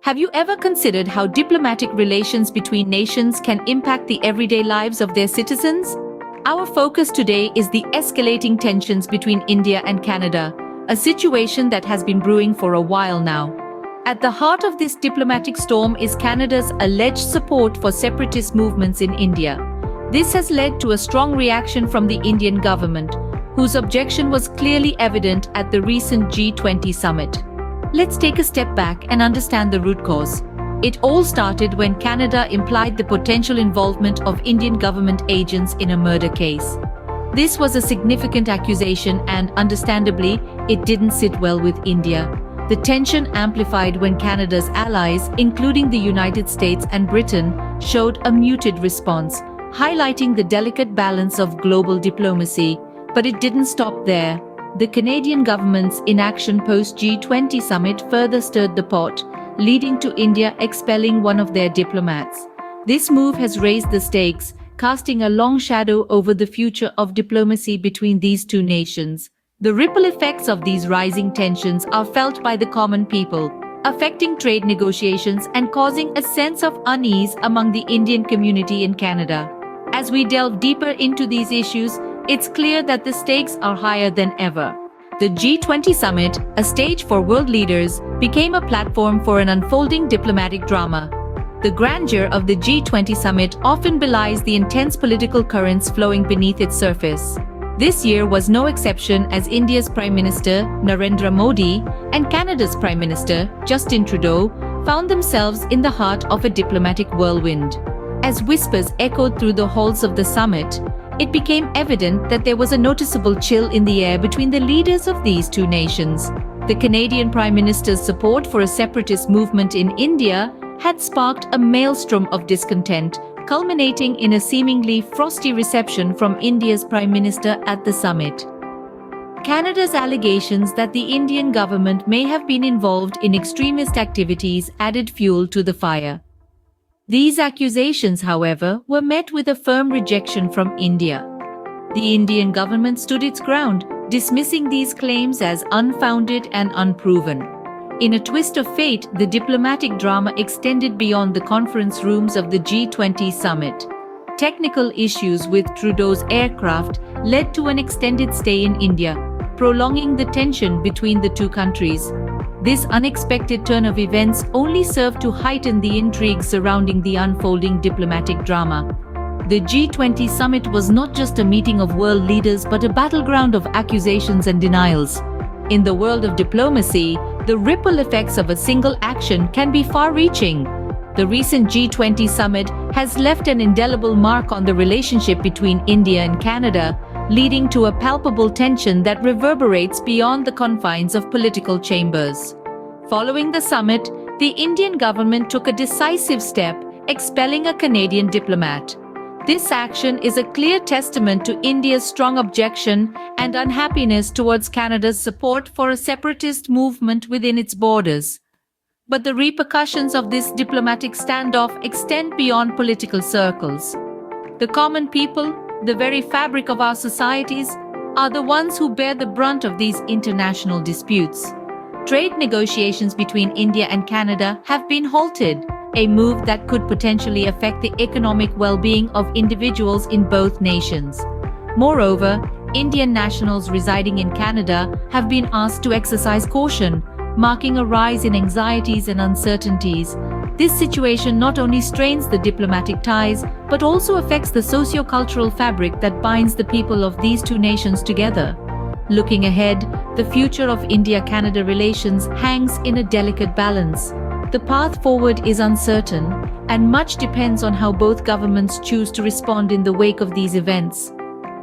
Have you ever considered how diplomatic relations between nations can impact the everyday lives of their citizens? Our focus today is the escalating tensions between India and Canada, a situation that has been brewing for a while now. At the heart of this diplomatic storm is Canada's alleged support for separatist movements in India. This has led to a strong reaction from the Indian government, whose objection was clearly evident at the recent G20 summit. Let's take a step back and understand the root cause. It all started when Canada implied the potential involvement of Indian government agents in a murder case. This was a significant accusation and, understandably, it didn't sit well with India. The tension amplified when Canada's allies, including the United States and Britain, showed a muted response, highlighting the delicate balance of global diplomacy. But it didn't stop there. The Canadian government's inaction post-G20 summit further stirred the pot, leading to India expelling one of their diplomats. This move has raised the stakes, casting a long shadow over the future of diplomacy between these two nations. The ripple effects of these rising tensions are felt by the common people, affecting trade negotiations and causing a sense of unease among the Indian community in Canada. As we delve deeper into these issues, it's clear that the stakes are higher than ever. The G20 summit, a stage for world leaders, became a platform for an unfolding diplomatic drama. The grandeur of the G20 summit often belies the intense political currents flowing beneath its surface. This year was no exception, as India's Prime Minister, Narendra Modi, and Canada's Prime Minister, Justin Trudeau, found themselves in the heart of a diplomatic whirlwind. As whispers echoed through the halls of the summit, it became evident that there was a noticeable chill in the air between the leaders of these two nations. The Canadian Prime Minister's support for a separatist movement in India had sparked a maelstrom of discontent, culminating in a seemingly frosty reception from India's Prime Minister at the summit. Canada's allegations that the Indian government may have been involved in extremist activities added fuel to the fire. These accusations, however, were met with a firm rejection from India. The Indian government stood its ground, dismissing these claims as unfounded and unproven. In a twist of fate, the diplomatic drama extended beyond the conference rooms of the G20 summit. Technical issues with Trudeau's aircraft led to an extended stay in India, prolonging the tension between the two countries. This unexpected turn of events only served to heighten the intrigue surrounding the unfolding diplomatic drama. The G20 summit was not just a meeting of world leaders but a battleground of accusations and denials. In the world of diplomacy, the ripple effects of a single action can be far-reaching. The recent G20 summit has left an indelible mark on the relationship between India and Canada, leading to a palpable tension that reverberates beyond the confines of political chambers. Following the summit, the Indian government took a decisive step, expelling a Canadian diplomat. This action is a clear testament to India's strong objection and unhappiness towards Canada's support for a separatist movement within its borders. But the repercussions of this diplomatic standoff extend beyond political circles. The common people, the very fabric of our societies, are the ones who bear the brunt of these international disputes. Trade negotiations between India and Canada have been halted, a move that could potentially affect the economic well-being of individuals in both nations. Moreover, Indian nationals residing in Canada have been asked to exercise caution, marking a rise in anxieties and uncertainties. This situation not only strains the diplomatic ties, but also affects the socio-cultural fabric that binds the people of these two nations together. Looking ahead, the future of India-Canada relations hangs in a delicate balance. The path forward is uncertain, and much depends on how both governments choose to respond in the wake of these events.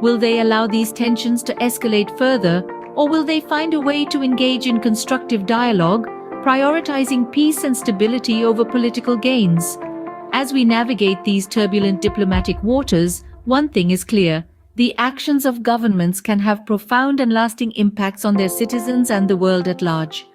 Will they allow these tensions to escalate further, or will they find a way to engage in constructive dialogue, prioritizing peace and stability over political gains? As we navigate these turbulent diplomatic waters, one thing is clear: the actions of governments can have profound and lasting impacts on their citizens and the world at large.